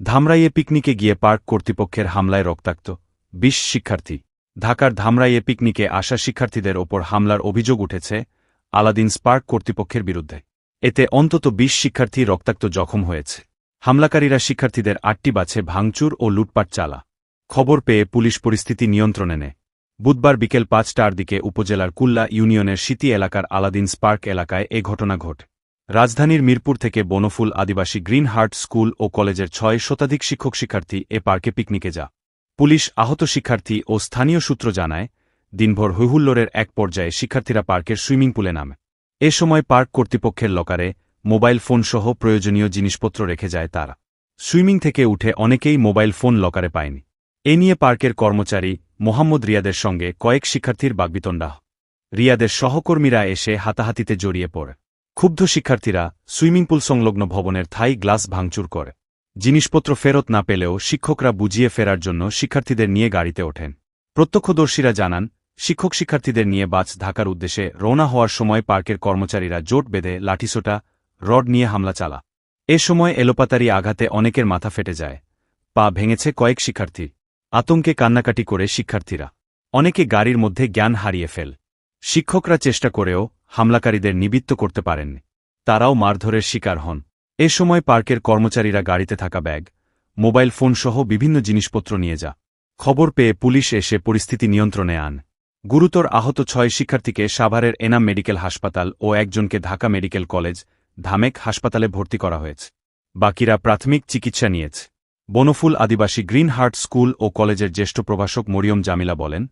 ধামরাইয়ে পিকনিকে গিয়ে পার্ক কর্তৃপক্ষের হামলায় রক্তাক্ত ২০ শিক্ষার্থী। ঢাকার ধামরাইয়ে পিকনিকে আসা শিক্ষার্থীদের ওপর হামলার অভিযোগ উঠেছে আলাদিনস পার্ক কর্তৃপক্ষের বিরুদ্ধে। এতে অন্তত ২০ শিক্ষার্থী রক্তাক্ত জখম হয়েছে। হামলাকারীরা শিক্ষার্থীদের ৮টি বাসে ভাঙচুর ও লুটপাট চালা। খবর পেয়ে পুলিশ পরিস্থিতি নিয়ন্ত্রণে নেয়। বুধবার বিকেল ৫টার দিকে উপজেলার কুল্লা ইউনিয়নের সিটি এলাকার আলাদিনস পার্ক এলাকায় এ ঘটনা ঘটে। রাজধানীর মিরপুর থেকে বনফুল আদিবাসী গ্রিন হার্ট স্কুল ও কলেজের ৬ শতাধিক শিক্ষক-শিক্ষার্থী এ পার্কে পিকনিকে যা। পুলিশ আহত শিক্ষার্থী ও স্থানীয় সূত্র জানায়, দিনভর হৈহুল্লোড়ের এক পর্যায়ে শিক্ষার্থীরা পার্কের সুইমিং পুলে নামে। এ সময় পার্ক কর্তৃপক্ষের লকারে মোবাইল ফোনসহ প্রয়োজনীয় জিনিসপত্র রেখে যায় তারা। সুইমিং থেকে উঠে অনেকেই মোবাইল ফোন লকারে পায়নি। এ নিয়ে পার্কের কর্মচারী মোহাম্মদ রিয়াদের সঙ্গে কয়েক শিক্ষার্থীর বাগ্বিতণ্ডা। রিয়াদের সহকর্মীরা এসে হাতাহাতিতে জড়িয়ে পড়ে। ক্ষুব্ধ শিক্ষার্থীরা সুইমিং পুল সংলগ্ন ভবনের থাই গ্লাস ভাঙচুর করে। জিনিসপত্র ফেরত না পেলেও শিক্ষকরা বুঝিয়ে ফেরার জন্য শিক্ষার্থীদের নিয়ে গাড়িতে ওঠেন। প্রত্যক্ষদর্শীরা জানান, শিক্ষক-শিক্ষার্থীদের নিয়ে বাস ঢাকার উদ্দেশ্যে রওনা হওয়ার সময় পার্কের কর্মচারীরা জোট বেঁধে লাঠিসোঁটা, রড নিয়ে হামলা চালা। এ সময় এলোপাতাড়ি আঘাতে অনেকের মাথা ফেটে যায়, পা ভেঙেছে কয়েক শিক্ষার্থী। আতঙ্কে কান্নাকাটি করে শিক্ষার্থীরা। অনেকে গাড়ির মধ্যে জ্ঞান হারিয়ে ফেল। শিক্ষকরা চেষ্টা করেও হামলাকারীদের নিবৃত্ত করতে পারেননি। তারাও মারধরের শিকার হন। এ সময় পার্কের কর্মচারীরা গাড়িতে থাকা ব্যাগ, মোবাইল ফোনসহ বিভিন্ন জিনিসপত্র নিয়ে যা। খবর পেয়ে পুলিশ এসে পরিস্থিতি নিয়ন্ত্রণে আন। গুরুতর আহত ৬ শিক্ষার্থীকে সাভারের এনাম মেডিকেল হাসপাতাল ও একজনকে ঢাকা মেডিকেল কলেজ, ধামেক হাসপাতালে ভর্তি করা হয়েছে। বাকিরা প্রাথমিক চিকিৎসা নিয়েছে। বনফুল আদিবাসী গ্রিন হার্ট স্কুল ও কলেজের জ্যেষ্ঠ প্রভাষক মরিয়ম জামিলা বলেন,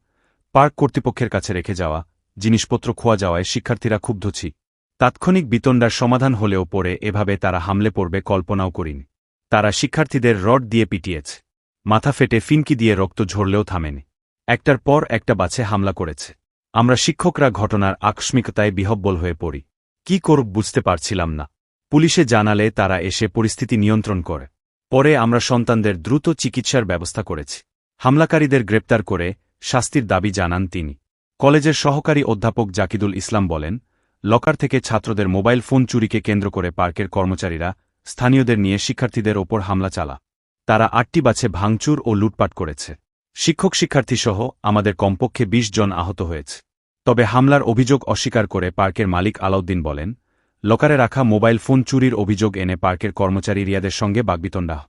পার্ক কর্তৃপক্ষের কাছে রেখে যাওয়া জিনিসপত্র খোয়া যাওয়ায় শিক্ষার্থীরা ক্ষুব্ধ ছি। তাৎক্ষণিক বিতণ্ডার সমাধান হলেও পরে এভাবে তারা হামলে পড়বে কল্পনাও করিনি। তারা শিক্ষার্থীদের রড দিয়ে পিটিয়েছে। মাথা ফেটে ফিনকি দিয়ে রক্ত ঝরলেও থামেনি। একটার পর একটা বাছে হামলা করেছে। আমরা শিক্ষকরা ঘটনার আকস্মিকতায় বিহ্বল হয়ে পড়ি। কি করব বুঝতে পারছিলাম না। পুলিশে জানালে তারা এসে পরিস্থিতি নিয়ন্ত্রণ করে। পরে আমরা সন্তানদের দ্রুত চিকিৎসার ব্যবস্থা করেছি। হামলাকারীদের গ্রেপ্তার করে শাস্তির দাবি জানান তিনি। কলেজের সহকারী অধ্যাপক জাকিদুল ইসলাম বলেন, লকার থেকে ছাত্রদের মোবাইল ফোন চুরিকে কেন্দ্র করে পার্কের কর্মচারীরা স্থানীয়দের নিয়ে শিক্ষার্থীদের ওপর হামলা চালা। তারা ৮টি বাসে ভাঙচুর ও লুটপাট করেছে। শিক্ষক-শিক্ষার্থীসহ আমাদের কমপক্ষে ২০ জন আহত হয়েছে। তবে হামলার অভিযোগ অস্বীকার করে পার্কের মালিক আলাউদ্দিন বলেন, লকারে রাখা মোবাইল ফোন চুরির অভিযোগ এনে পার্কের কর্মচারী রিয়াদের সঙ্গে বাগ্বিতণ্ডা।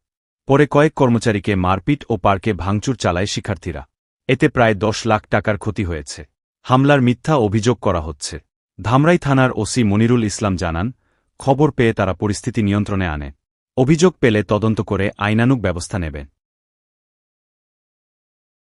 পরে কয়েক কর্মচারীকে মারপিট ও পার্কে ভাঙচুর চালায় শিক্ষার্থীরা। এতে প্রায় ১০ লাখ টাকার ক্ষতি হয়েছে। হামলার মিথ্যা অভিযোগ করা হচ্ছে। ধামরাই থানার ওসি মনিরুল ইসলাম জানান, খবর পেয়ে তারা পরিস্থিতি নিয়ন্ত্রণে আনে। অভিযোগ পেলে তদন্ত করে আইনানুগ ব্যবস্থা নেবেন।